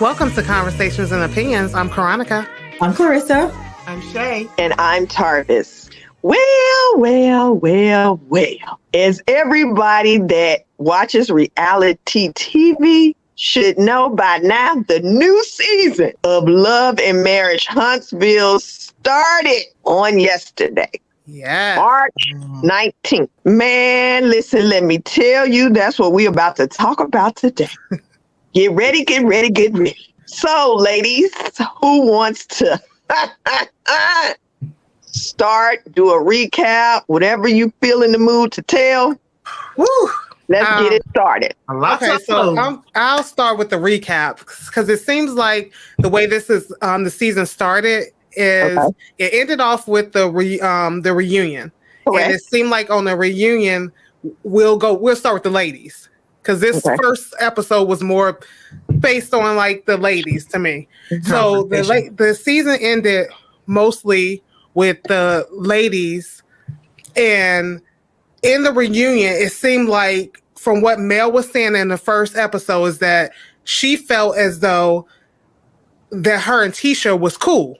Welcome to Conversations and Opinions. I'm Karonica. I'm Clarissa. I'm Shay. And I'm Tarvis. Well. As everybody that watches reality TV should know by now, the new season of Love and Marriage Huntsville started on yesterday. Yeah. March 19th. Man, listen, let me tell you, that's what we're about to talk about today. Get ready. So, ladies, who wants to do a recap, whatever you feel in the mood to tell? Woo. Let's get it started. Okay, so I'll start with the recap because it seems like the way this is the season started is it ended off with the reunion. Correct. And it seemed like on the reunion we'll start with the ladies because this first episode was more based on like the ladies to me. So the season ended mostly with the ladies, and in the reunion it seemed like from what Mel was saying in the first episode is that she felt as though that her and Tisha was cool.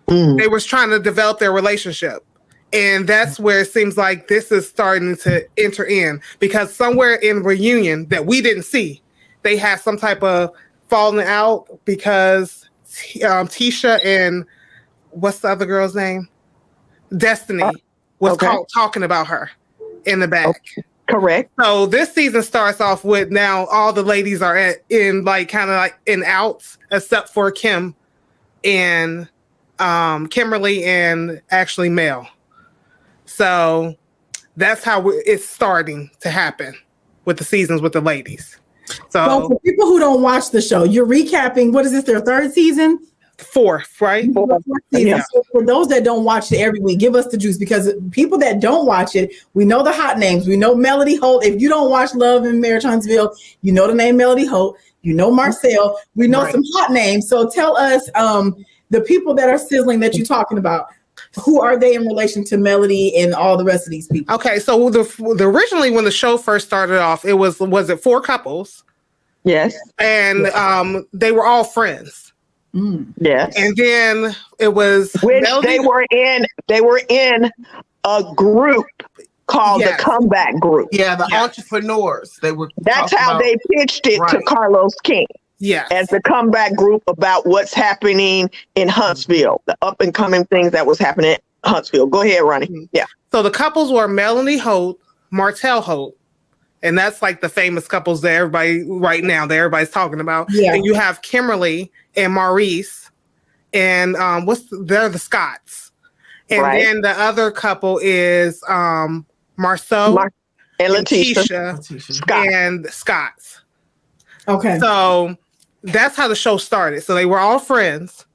They was trying to develop their relationship. And that's where it seems like this is starting to enter in, because somewhere in reunion that we didn't see, they had some type of falling out because Tisha and what's the other girl's name? Destiny was talking about her in the back. Okay. Correct. So this season starts off with now all the ladies are in outs except for Kim and Kimberly and actually Mel. So that's how it's starting to happen with the seasons with the ladies. So for people who don't watch the show, you're recapping. What is this? Their third season? Fourth, right? Fourth season. Yeah. So for those that don't watch it every week, give us the juice, because people that don't watch it, we know the hot names. We know Melody Holt. If you don't watch Love and Marriage Huntsville, you know the name Melody Holt. You know Marcel. We know some hot names. So tell us the people that are sizzling that you're talking about. Who are they in relation to Melody and all the rest of these people? Okay, so the originally when the show first started off, it was it 4 couples? Yes. And they were all friends. Yes. And then it was they were in a group called the Comeback Group. Yeah, the entrepreneurs. That's how they pitched it to Carlos King. Yeah. As the Comeback Group about what's happening in Huntsville, the up and coming things that was happening in Huntsville. Go ahead, Ronnie. Yeah. So the couples were Melanie Holt, Martell Holt. And that's like the famous couples that everybody's talking about. Yeah. And you have Kimberly and Maurice, and they're the Scotts. And then the other couple is Marceau and Letitia and Scotts. Okay. So that's how the show started. So they were all friends,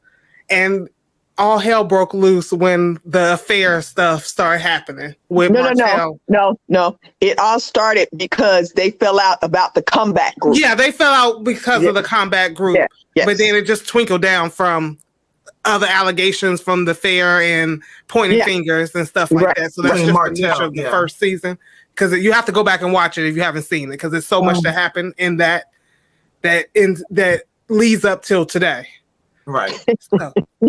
and all hell broke loose when the affair stuff started happening with Martell. No. It all started because they fell out about the Comeback Group. Yeah, they fell out because of the Comeback Group. Yeah. Yes. But then it just twinkled down from other allegations from the fair and pointing fingers and stuff like that. So that's just the nature of the first season. Because you have to go back and watch it if you haven't seen it, because there's so much to happen in that leads up till today. Right.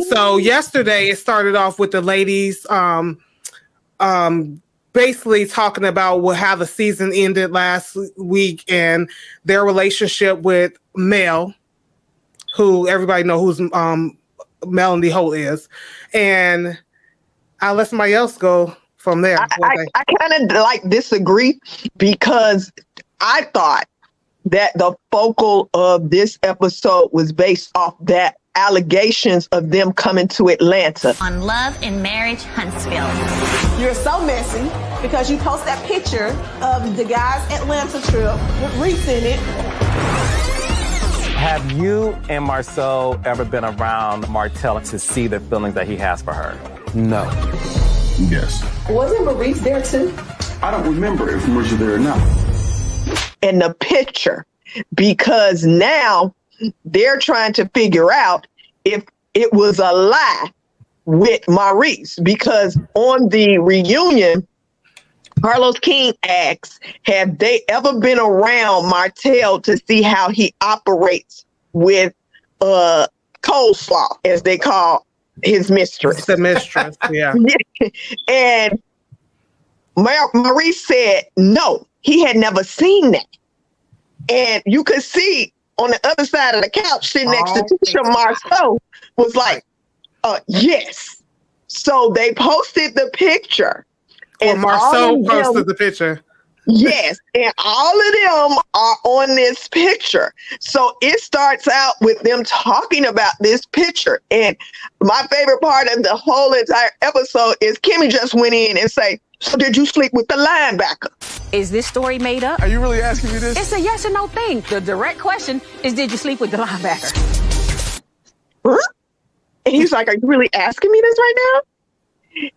So yesterday it started off with the ladies basically talking about how the season ended last week and their relationship with Mel, who everybody knows who's Melanie Holt is. And I'll let somebody else go from there. I kind of disagree, because I thought that the focal of this episode was based off that allegations of them coming to Atlanta. On Love and Marriage Huntsville. You're so messy because you post that picture of the guy's Atlanta trip with Reese in it. Have you and Marceau ever been around Martell to see the feelings that he has for her? No. Yes. Wasn't Maurice there too? I don't remember if Maurice was there or not. In the picture, because now they're trying to figure out if it was a lie with Maurice, because on the reunion, Carlos King asks, have they ever been around Martell to see how he operates with coleslaw, as they call his mistress. The mistress, yeah. And Maurice said no, he had never seen that. And you could see on the other side of the couch sitting next to Tisha, Marceau was like, yes. So they posted the picture. And Marceau posted the picture. Yes, and all of them are on this picture. So it starts out with them talking about this picture. And my favorite part of the whole entire episode is Kimmy just went in and say, so did you sleep with the linebacker? Is this story made up? Are you really asking me this? It's a yes or no thing. The direct question is, did you sleep with the linebacker? Huh? And he's like, are you really asking me this right now?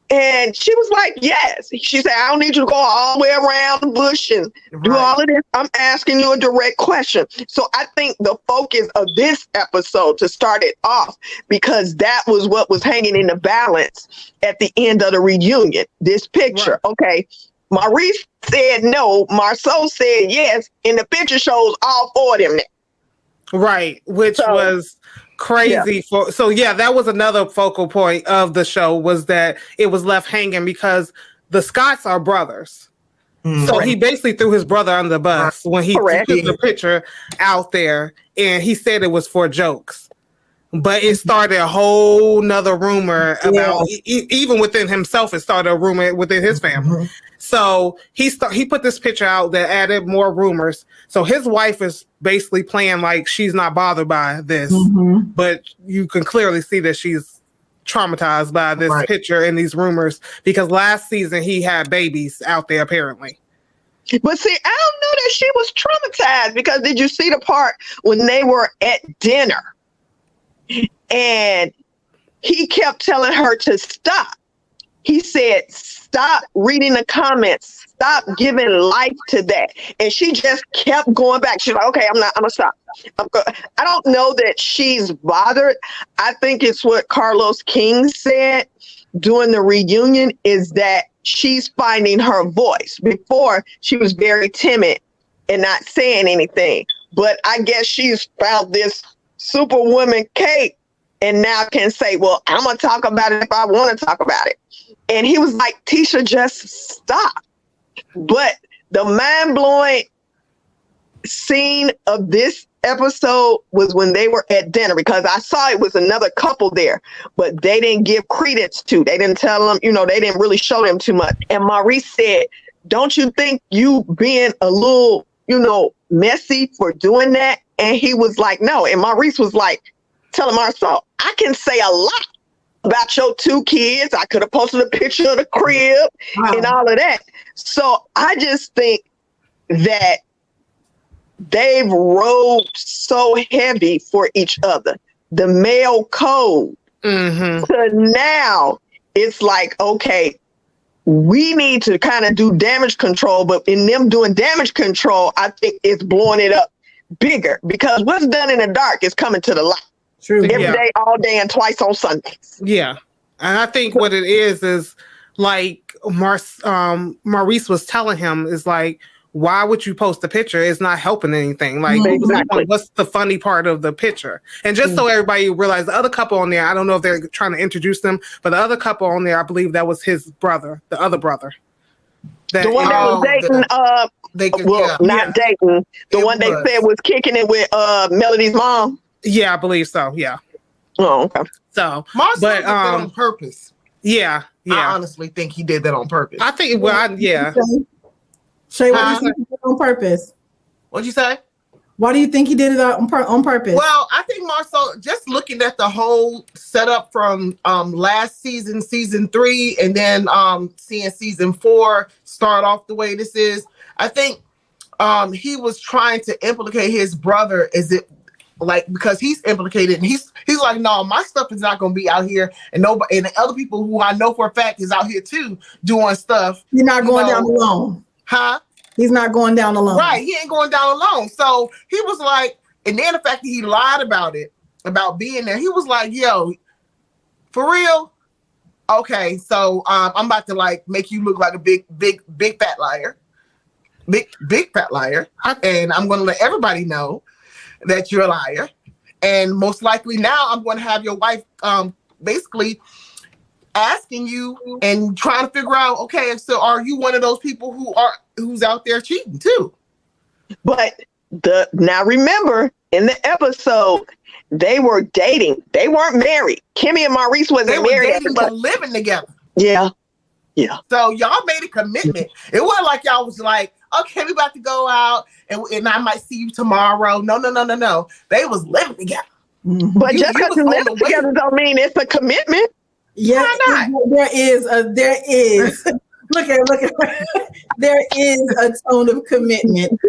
And she was like, yes. She said, I don't need you to go all the way around the bush and do all of this. I'm asking you a direct question. So I think the focus of this episode to start it off, because that was what was hanging in the balance at the end of the reunion, this picture. Right. Okay. Maurice said no. Marceau said yes. And the picture shows all four of them there. Right. Which was crazy. That was another focal point of the show, was that it was left hanging because the Scotts are brothers. So he basically threw his brother under the bus when he took the picture out there, and he said it was for jokes. But it started a whole nother rumor about even within himself. It started a rumor within his family. So he put this picture out that added more rumors. So his wife is basically playing like she's not bothered by this, but you can clearly see that she's traumatized by this picture and these rumors, because last season he had babies out there apparently. But see, I don't know that she was traumatized, because did you see the part when they were at dinner and he kept telling her to stop? He said, stop reading the comments. Stop giving life to that. And she just kept going back. She's like, okay, I'm going to stop. I don't know that she's bothered. I think it's what Carlos King said during the reunion, is that she's finding her voice. Before, she was very timid and not saying anything. But I guess she's found this superwoman cape and now can say, well, I'm going to talk about it if I want to talk about it. And he was like, Tisha, just stop. But the mind-blowing scene of this episode was when they were at dinner, because I saw it was another couple there, but they didn't give credence to. They didn't tell them, they didn't really show them too much. And Maurice said, don't you think you being a little, messy for doing that? And he was like, no. And Maurice was like, telling Marceau, I can say a lot about your two kids. I could have posted a picture of the crib and all of that. So I just think that they've rode so heavy for each other. The male code. So now it's like, okay, we need to kind of do damage control, but in them doing damage control, I think it's blowing it up bigger, because what's done in the dark is coming to the light. True. Every day, all day, and twice on Sundays. Yeah. And I think what it is like Maurice was telling him, is like, why would you post the picture? It's not helping anything. Like, what's the funny part of the picture? And just so everybody realizes, the other couple on there, I don't know if they're trying to introduce them, but the other couple on there, I believe that was his brother, the other brother. The one that was dating, not dating. The one they said was kicking it with Melody's mom. Yeah, I believe so. Yeah. Oh, okay. So, Marceau did that on purpose. Yeah. I honestly think he did that on purpose. I think. Shay, why do you think he did it on purpose? What'd you say? Why do you think he did it on purpose? Well, I think Marceau, just looking at the whole setup from last season, season 3, and then seeing season 4 start off the way this is, I think he was trying to implicate his brother, because he's implicated, and he's like, no, my stuff is not going to be out here, and nobody, and the other people who I know for a fact is out here too doing stuff. You're not going down alone. Huh? He's not going down alone. Right. He ain't going down alone. So he was like, and then the fact that he lied about it, about being there, he was like, yo, for real? Okay. So I'm about to like make you look like a big fat liar. Big fat liar. And I'm going to let everybody know that you're a liar. And most likely now I'm going to have your wife basically asking you and trying to figure out, okay, so are you one of those people who's out there cheating too? But now remember, in the episode, they were dating. They weren't married. Kimmy and Maurice wasn't married. Dating but living together. Yeah. So y'all made a commitment. It wasn't like y'all was like, okay, we about to go out and I might see you tomorrow. No. They was living together. But just because you live together don't mean it's a commitment. Yeah, there is. Look at there is a tone of commitment.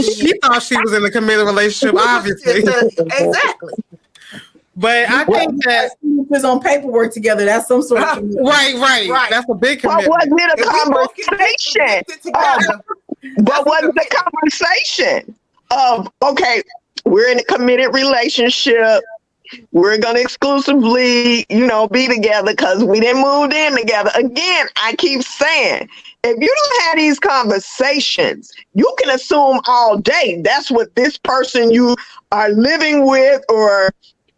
She thought she was in a committed relationship, obviously. Exactly. But I think that is on paperwork together. That's some sort of right. That's a big commitment. But was it a conversation? But was the conversation of, okay, we're in a committed relationship. We're going to exclusively, be together because we didn't move in together. Again, I keep saying, if you don't have these conversations, you can assume all day that's what this person you are living with or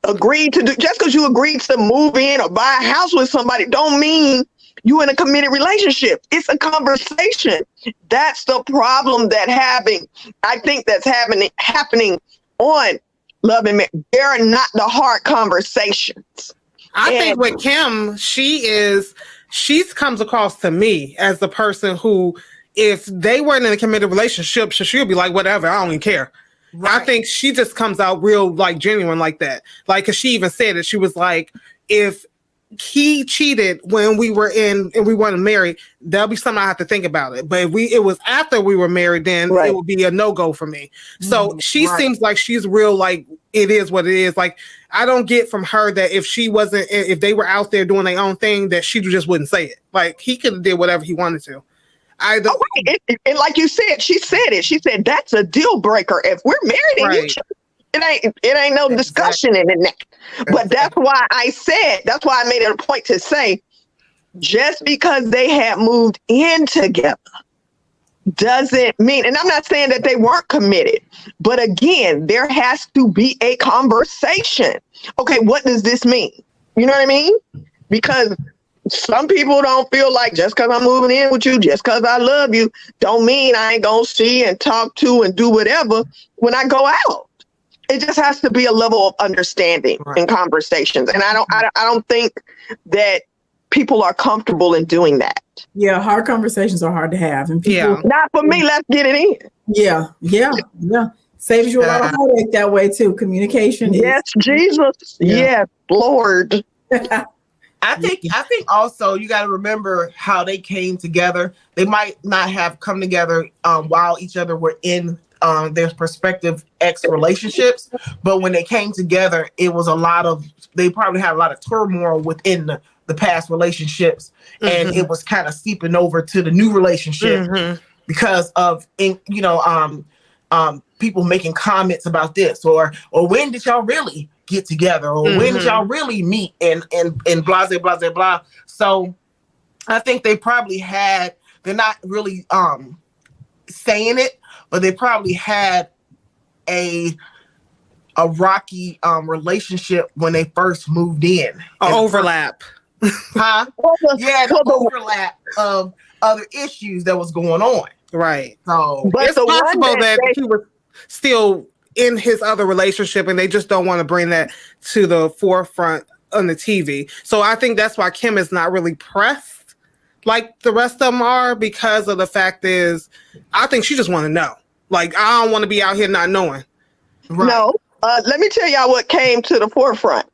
agreed to do. Just because you agreed to move in or buy a house with somebody don't mean you in a committed relationship. It's a conversation. That's the problem I think that's happening on Love and Marriage. They're not the hard conversations. I think with Kim, she comes across to me as the person who, if they weren't in a committed relationship, she'll be like, whatever, I don't even care. Right. I think she just comes out real, like, genuine like that. Like, because she even said it. She was like, if he cheated when we were in and we weren't married, there'll be something I have to think about it. But if it was after we were married, then it would be a no-go for me. So she seems like she's real, like, it is what it is. Like, I don't get from her that if they were out there doing their own thing, that she just wouldn't say it. Like, he could have did whatever he wanted to. And like you said, she said it. She said that's a deal breaker. If we're married, it ain't no discussion in it. But that's why I made it a point to say, just because they had moved in together doesn't mean, and I'm not saying that they weren't committed, but again, there has to be a conversation. Okay, what does this mean? You know what I mean? Because some people don't feel like just because I'm moving in with you, just because I love you, don't mean I ain't gonna see and talk to and do whatever when I go out. It just has to be a level of understanding in conversations, and I don't think that people are comfortable in doing that. Yeah, hard conversations are hard to have, and people not for me. Let's get it in. Yeah. Saves you a lot of heartache that way too. Communication. Yes, Jesus. Yes, Lord. I think also you got to remember how they came together. They might not have come together while each other were in their prospective ex relationships, but when they came together, it was they probably had a lot of turmoil within the past relationships, and it was kind of seeping over to the new relationship because of people making comments about this or when did y'all really get together or when did y'all really meet and blah blah blah blah. So I think they probably they're not really saying it, but they probably had a rocky relationship when they first moved in. Overlap. The overlap of other issues that was going on. Right. So but it's possible that he was still in his other relationship and they just don't want to bring that to the forefront on the TV. So I think that's why Kim is not really pressed like the rest of them are, because of the fact is, I think she just want to know. Like, I don't want to be out here not knowing. Right. No, let me tell y'all what came to the forefront.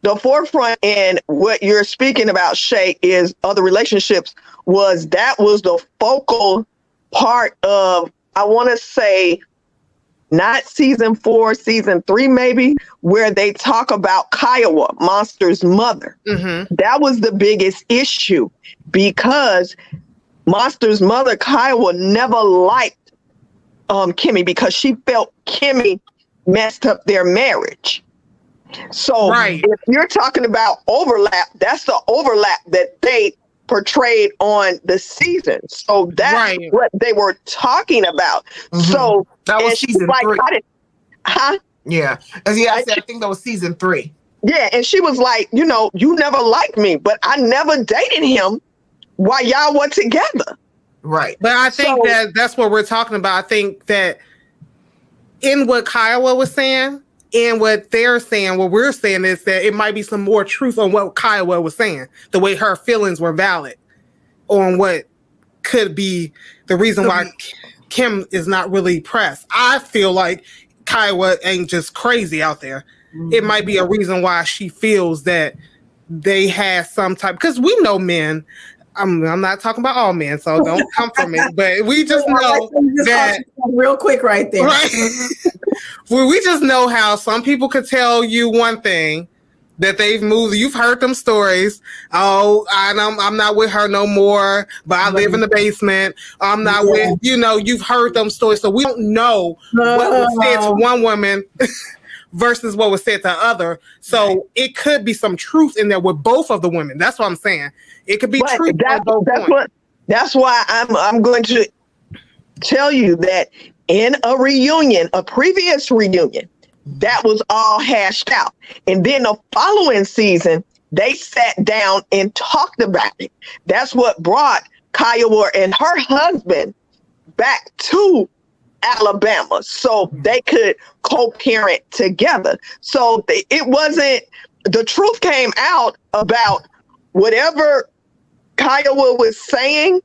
The forefront and what you're speaking about, Shay, is other relationships was the focal part of, I want to say, not season 4, season 3, maybe, where they talk about Kiowa, Monster's mother. That was the biggest issue because Monster's mother, Kiowa, never liked Kimmy because she felt Kimmy messed up their marriage. So if you're talking about overlap, that's the overlap that they portrayed on the season. So that's what they were talking about. So that was season 3. Yeah. As I said, I think that was season 3. Yeah, and she was like, you never liked me, but I never dated him while y'all were together. Right. But I think that's what we're talking about. I think that in what Kiowa was saying and what they're saying, what we're saying is that it might be some more truth on what Kiowa was saying, the way her feelings were valid on what could be the reason why Kim is not really pressed. I feel like Kiowa ain't just crazy out there. It might be a reason why she feels that they had some type, because we know men. I'm not talking about all men, so don't come for me. But we just know that real quick right there. Right? Well, we just know how some people could tell you one thing that they've moved. You've heard them stories. Oh, I'm not with her no more, but I live in the basement. I'm not with, you've heard them stories. So we don't know what was said to one woman versus what was said to the other. So it could be some truth in there with both of the women. That's what I'm saying. It could be truth. That's why I'm going to tell you that in a previous reunion, that was all hashed out. And then the following season, they sat down and talked about it. That's what brought Kiowa and her husband back to Alabama so they could co-parent together. So it wasn't, the truth came out about whatever Kiowa was saying.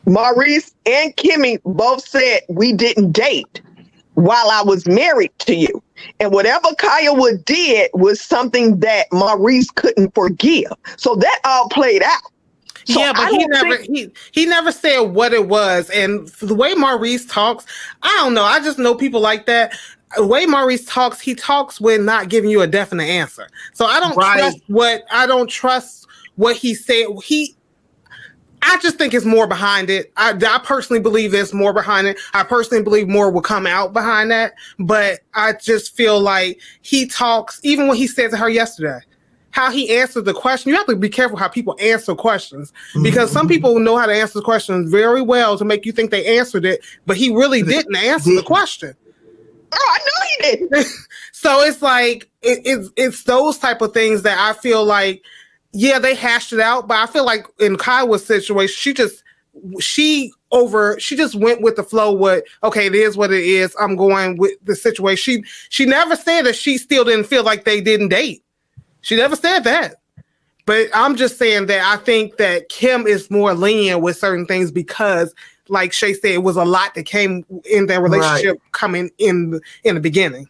Maurice and Kimmy both said, we didn't date while I was married to you. And whatever Kiowa did was something that Maurice couldn't forgive. So that all played out. So yeah, but he never said what it was. And the way Maurice talks, I don't know. I just know people like that. The way Maurice talks, he talks with not giving you a definite answer. So I don't trust what he said. I just think it's more behind it. I personally believe there's more behind it. I personally believe more will come out behind that. But I just feel like he talks, even what he said to her yesterday, how he answered the question. You have to be careful how people answer questions, because some people know how to answer questions very well to make you think they answered it, but he really didn't answer the question. Oh, I know he didn't. So it's like, it's those type of things that I feel like, yeah, they hashed it out, but I feel like in Kiowa's situation, she just went with the flow. Okay, it is what it is. I'm going with the situation. She never said that she still didn't feel like they didn't date. She never said that. But I'm just saying that I think that Kim is more lenient with certain things because, like Shay said, it was a lot that came in their relationship coming in the beginning.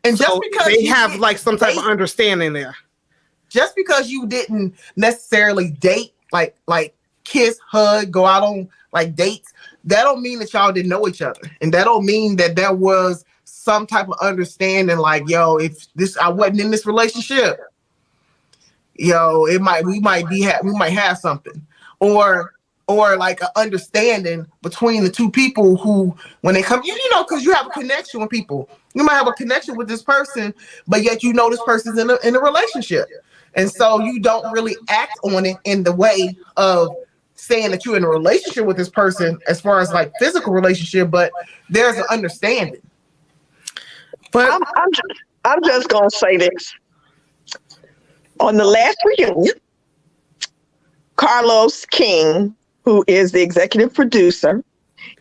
And so just because they have like some type of understanding there. Just because you didn't necessarily date, like kiss, hug, go out on like dates, that don't mean that y'all didn't know each other. And that don't mean that there was some type of understanding like, yo, if I wasn't in this relationship, yo, we might have something. Or like an understanding between the two people who, when they come, because you have a connection with people. You might have a connection with this person, but yet this person's in a relationship. And so you don't really act on it in the way of saying that you're in a relationship with this person as far as like physical relationship, but there's an understanding. But I'm just going to say this. On the last reunion, Carlos King, who is the executive producer,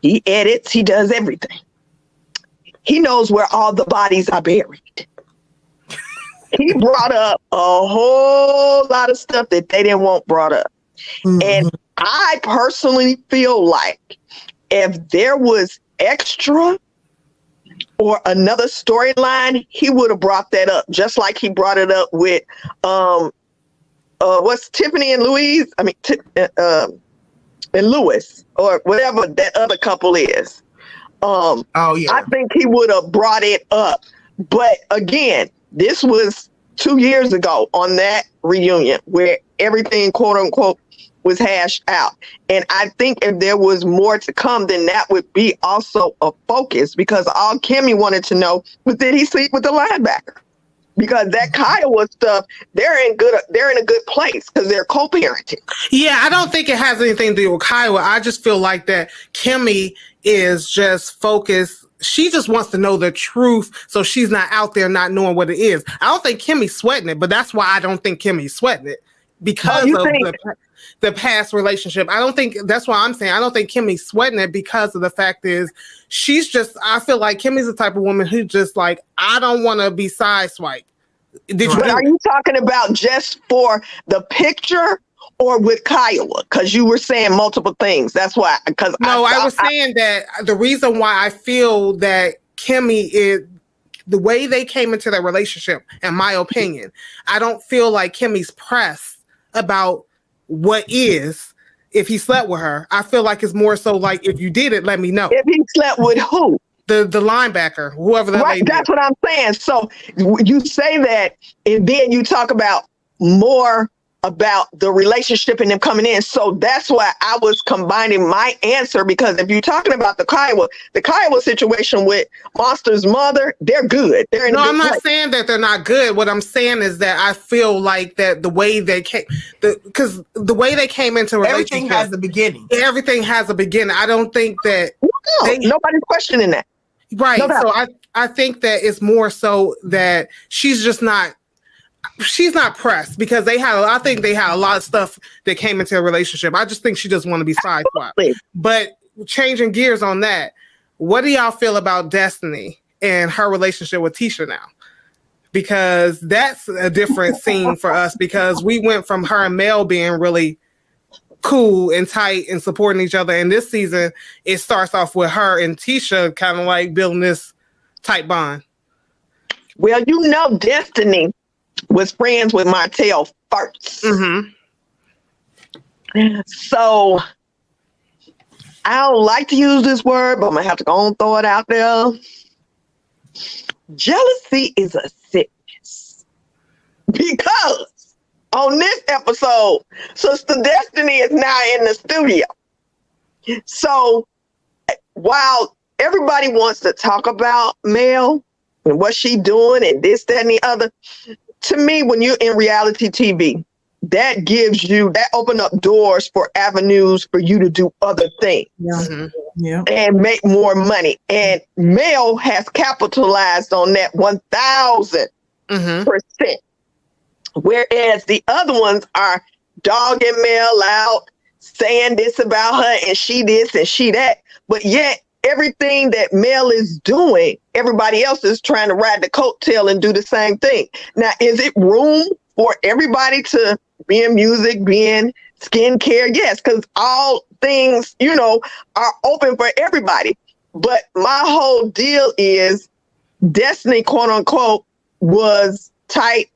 he edits, he does everything. He knows where all the bodies are buried. He brought up a whole lot of stuff that they didn't want brought up. Mm-hmm. And I personally feel like if there was extra or another storyline, he would have brought that up, just like he brought it up with what's Tiffany and Louise? I mean, and Lewis, or whatever that other couple is. I think he would have brought it up. But again, this was 2 years ago on that reunion where everything, quote unquote, was hashed out. And I think if there was more to come, then that would be also a focus, because all Kimmy wanted to know was, did he sleep with the linebacker? Because that Kiowa stuff, they're in a good place because they're co-parenting. Yeah, I don't think it has anything to do with Kiowa. I just feel like that Kimmy is just focused. she just wants to know the truth, so she's not out there not knowing what it is. I don't think Kimmy's sweating it, but that's why I don't think Kimmy's sweating it, because of the past relationship. I don't think that's why I'm saying I don't think Kimmy's sweating it, because of the fact is I feel like Kimmy's the type of woman who just like, I don't want to be sideswiped. But are you talking about just for the picture or with Kiowa? Because you were saying multiple things. That's why. I was saying that the reason why I feel that Kimmy is the way they came into their relationship, in my opinion, I don't feel like Kimmy's pressed about what is if he slept with her. I feel like it's more so like, if you did it, let me know. If he slept with who? The linebacker, whoever that lady. That's what I'm saying. So you say that, and then you talk about more about the relationship and them coming in. So that's why I was combining my answer, because if you're talking about the Kiowa situation with Monster's mother, they're good. They're in I'm not saying that they're not good. What I'm saying is that I feel like that the way they came, because the way they came into a relationship, everything has a beginning. Everything has a beginning. I don't think that nobody's questioning that. Right. So I think that it's more so that she's not pressed, because I think they had a lot of stuff that came into a relationship. I just think she just want to be sideswiped. But changing gears on that, what do y'all feel about Destiny and her relationship with Tisha now? Because that's a different scene for us, because we went from her and Mel being really cool and tight and supporting each other. And this season, it starts off with her and Tisha kind of like building this tight bond. Well, Destiny was friends with Martell first. Mm-hmm. So I don't like to use this word, but I'm going to have to go and throw it out there. Jealousy is a sickness. Because on this episode, Sister Destiny is now in the studio. So while everybody wants to talk about Mel and what she doing and this, that, and the other, to me, when you're in reality TV, that open up doors for avenues for you to do other things. Yeah. And make more money. And Mel has capitalized on that 1,000%. Whereas the other ones are dogging Mel out, saying this about her and she this and she that. But yet everything that Mel is doing, everybody else is trying to ride the coattail and do the same thing. Now, is it room for everybody to be in music, be in skincare? Yes, because all things, are open for everybody. But my whole deal is Destiny, quote unquote, was tight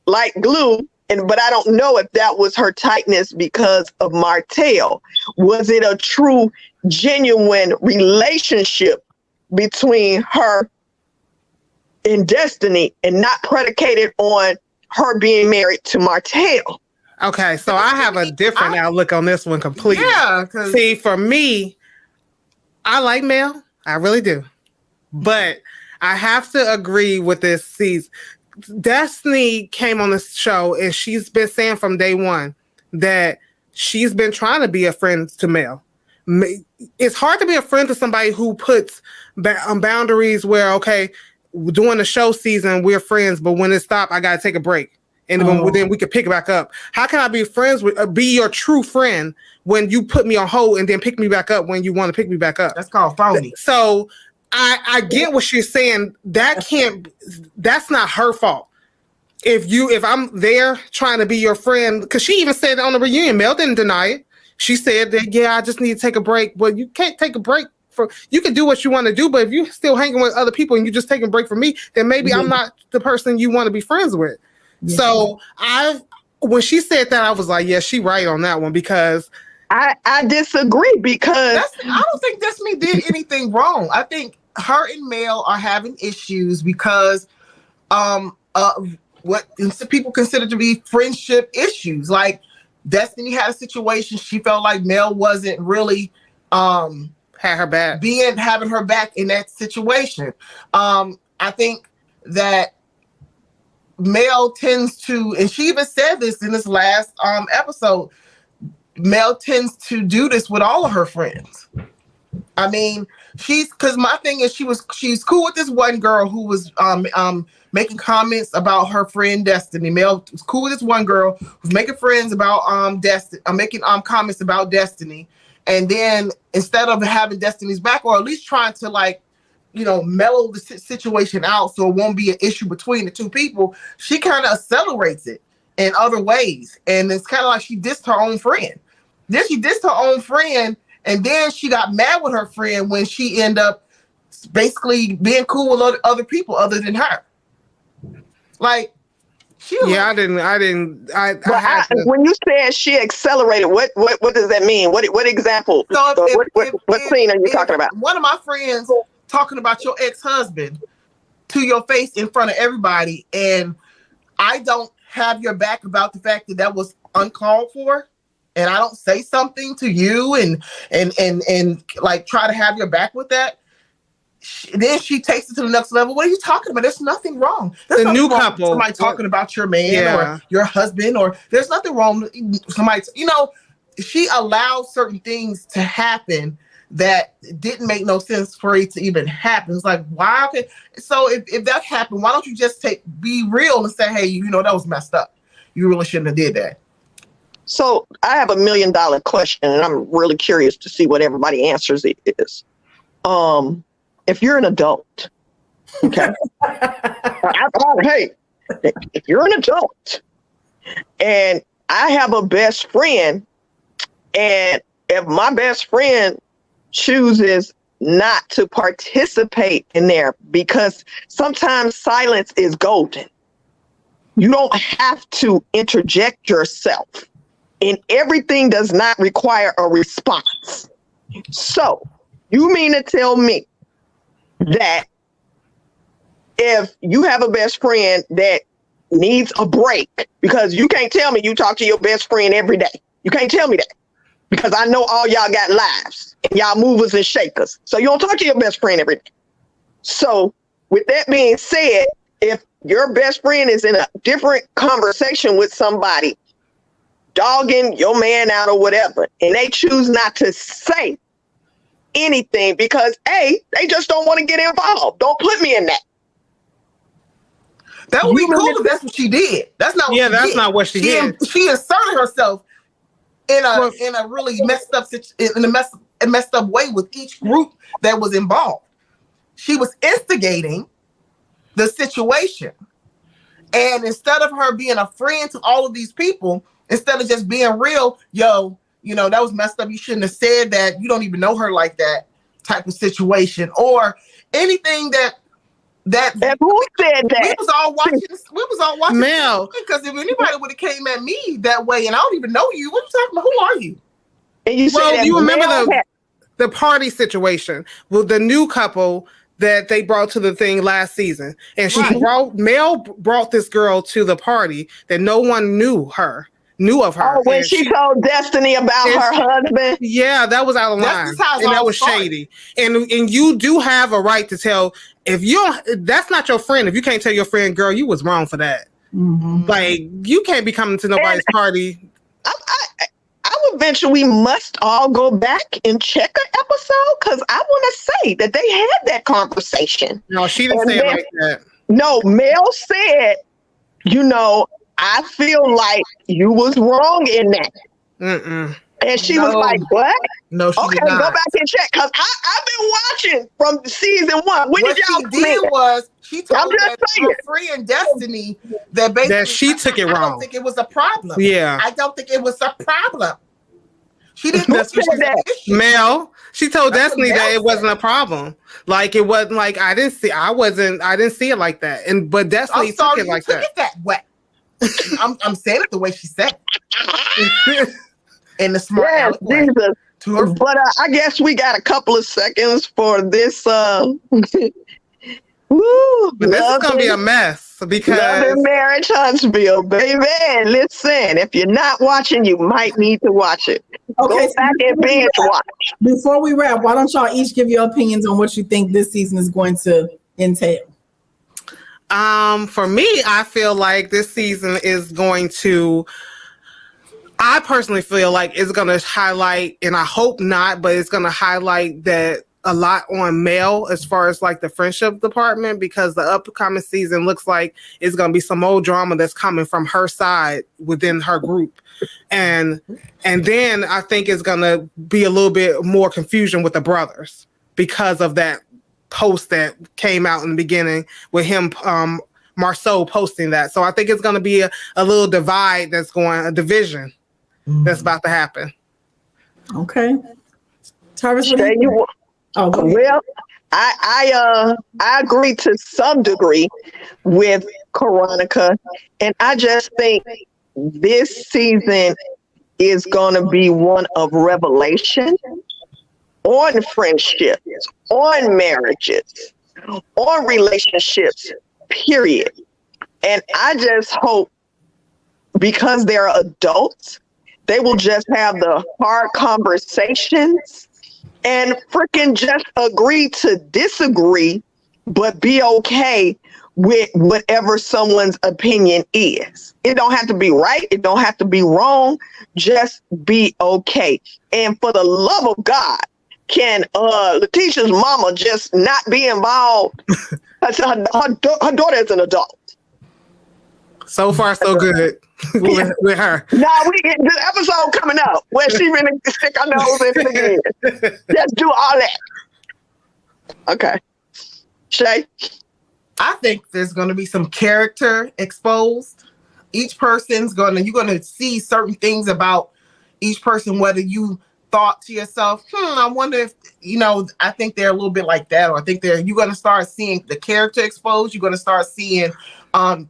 like glue. But I don't know if that was her tightness because of Martell. Was it a true, genuine relationship between her and Destiny and not predicated on her being married to Martell? Okay, so I have a different outlook on this one completely. Yeah. See, for me, I like Mel. I really do. But I have to agree with this season. Destiny came on this show and she's been saying from day one that she's been trying to be a friend to Mel. It's hard to be a friend to somebody who puts boundaries where, okay, during the show season, we're friends, but when it stops, I got to take a break. And then we could pick it back up. How can I be be your true friend when you put me on hold and then pick me back up when you want to pick me back up? That's called phony. So I get what she's saying. That's not her fault. If I'm there trying to be your friend, because she even said on the reunion, Mel didn't deny it. She said that, yeah, I just need to take a break. But you can't take a break. You can do what you want to do, but if you're still hanging with other people and you just taking a break from me, then maybe I'm not the person you want to be friends with. Yeah. So when she said that, I was like, yeah, she right on that one, because I disagree, because I don't think Destiny did anything wrong. I think her and Mel are having issues because what people consider to be friendship issues. Like Destiny had a situation, she felt like Mel wasn't really having her back in that situation. I think that Mel tends to, and she even said this in this last episode, Mel tends to do this with all of her friends. I mean, because my thing is she's cool with this one girl who was making comments about her friend Destiny. Mel was cool with this one girl who's making friends about Destiny, making comments about Destiny, and then instead of having Destiny's back, or at least trying to like, you know, mellow the situation out so it won't be an issue between the two people, she kind of accelerates it in other ways, and it's kind of like she dissed her own friend. Then she dissed her own friend. And then she got mad with her friend when she ended up basically being cool with other people other than her. Like, I didn't. When you said she accelerated, what does that mean? What example? So what scene are you talking about? One of my friends talking about your ex-husband to your face in front of everybody, and I don't have your back about the fact that that was uncalled for. And I don't say something to you and like try to have your back with that. Then she takes it to the next level. What are you talking about? There's nothing wrong. There's the new wrong couple. Somebody talking about your man or your husband, or there's nothing wrong with somebody. You know, she allowed certain things to happen that didn't make no sense for it to even happen. It's like, why? So if that happened, why don't you just be real and say, hey, you know, that was messed up. You really shouldn't have did that. So I have $1 million question, and I'm really curious to see what everybody answers it is. If you're an adult, okay, hey, if you're an adult and I have a best friend, and if my best friend chooses not to participate in there, because sometimes silence is golden. You don't have to interject yourself. And everything does not require a response. So you mean to tell me that if you have a best friend that needs a break, because you can't tell me you talk to your best friend every day. You can't tell me that, because I know all y'all got lives and y'all movers and shakers. So you don't talk to your best friend every day. So with that being said, if your best friend is in a different conversation with somebody, dogging your man out or whatever, and they choose not to say anything because they just don't want to get involved. Don't put me in that. That would be cool if that's what she did. That's not what she did. That's not what she did. She inserted herself in a really messed up way with each group that was involved. She was instigating the situation. And instead of her being a friend to all of these people, instead of just being real, you know, that was messed up. You shouldn't have said that. You don't even know her like that type of situation, or anything that and who said that? We was all watching Mel. Because if anybody would have came at me that way and I don't even know you, what are you talking about? Who are you? And you remember the party situation with the new couple that they brought to the thing last season, and Mel brought this girl to the party that no one knew of her. Oh, when she told Destiny about her husband. Yeah, that was out of line, and that was shady. And you do have a right to tell, if you don't, that's not your friend. If you can't tell your friend, girl, you was wrong for that. Mm-hmm. Like, you can't be coming to nobody's party. I would venture we must all go back and check an episode, because I want to say that they had that conversation. No, she didn't say it like that. No, Mel said, you know, I feel like you was wrong in that. Mm-mm. And she was like, what? No, she did not. Go back and check, because I've been watching from season 1. When what did y'all she did was she told her friend Destiny that basically that she took it wrong. I don't think it was a problem. Yeah. I don't think it was a problem. She didn't know that. Mel, she told Destiny that it wasn't a problem. Like, it wasn't like I didn't see it like that. But Destiny took it like that. It that way. I'm saying it the way she said it. In the smart way. To her. But I guess we got a couple of seconds for this. Woo, but this is gonna be a mess, because Love Marriage Huntsville, baby. Listen, if you're not watching, you might need to watch it. Okay, go back and binge watch. Before we wrap, why don't y'all each give your opinions on what you think this season is going to entail? For me, I feel like this season is going to I personally feel like it's going to highlight, and I hope not, but it's going to highlight that a lot on Mel as far as like the friendship department, because the upcoming season looks like it's going to be some old drama that's coming from her side within her group. And then I think it's going to be a little bit more confusion with the brothers because of that post that came out in the beginning with him, Marceau posting that. So I think it's going to be a little divide a division that's about to happen. Okay. Tarvis, well, I agree to some degree with Veronica, and I just think this season is going to be one of revelation on friendships, on marriages, on relationships, period. And I just hope, because they're adults, they will just have the hard conversations and freaking just agree to disagree, but be okay with whatever someone's opinion is. It don't have to be right. It don't have to be wrong. Just be okay. And for the love of God, can Letitia's mama just not be involved? Her daughter is an adult. So far, so good with her. The episode coming up where she really stick her nose in again. Just do all that. Okay. Shay? I think there's going to be some character exposed. Each person's you're going to see certain things about each person, whether you thought to yourself, I wonder if, I think they're a little bit like that, or I think you're going to start seeing the character exposed. You're going to start seeing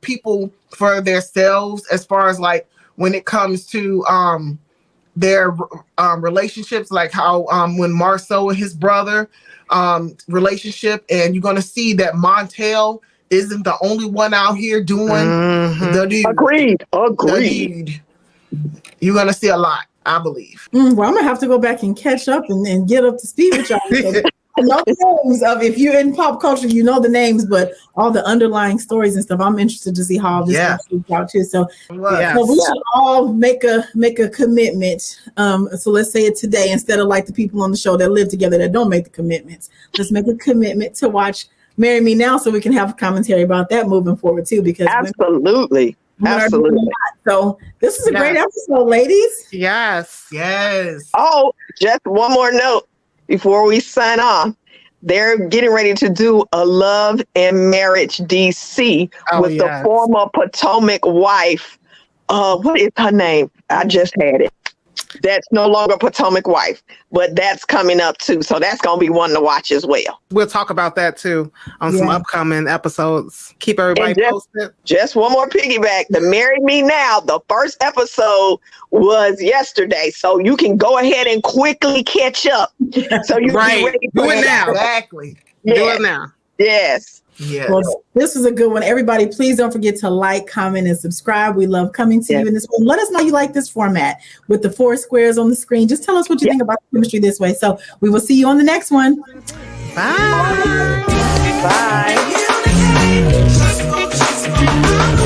people for themselves, as far as like when it comes to their relationships, like how when Marceau and his brother relationship, and you're going to see that Montel isn't the only one out here doing the deed. Agreed. You're going to see a lot, I believe. Well, I'm going to have to go back and catch up and get up to speed with y'all. I know the names of, if you're in pop culture, you know the names, but all the underlying stories and stuff, I'm interested to see how this shapes out too. So, so we should all make a commitment. So let's say it today, instead of like the people on the show that live together that don't make the commitments. Let's make a commitment to watch Marry Me Now, so we can have a commentary about that moving forward too. Because absolutely. So this is a great episode, ladies. Yes. Oh, just one more note before we sign off. They're getting ready to do a Love and Marriage DC with the former Potomac wife. What is her name? I just had it. That's no longer Potomac wife, but that's coming up too. So that's going to be one to watch as well. We'll talk about that too on some upcoming episodes. Keep everybody posted. Just one more piggyback. The Marry Me Now, the first episode was yesterday. So you can go ahead and quickly catch up. So you can be ready do it now. Exactly. Yes. Do it now. Yes. Yes. Well, this is a good one. Everybody, please don't forget to like, comment, and subscribe. We love coming to you in this one. Let us know you like this format with the 4 squares on the screen. Just tell us what you think about chemistry this way. So we will see you on the next one. Bye. Bye.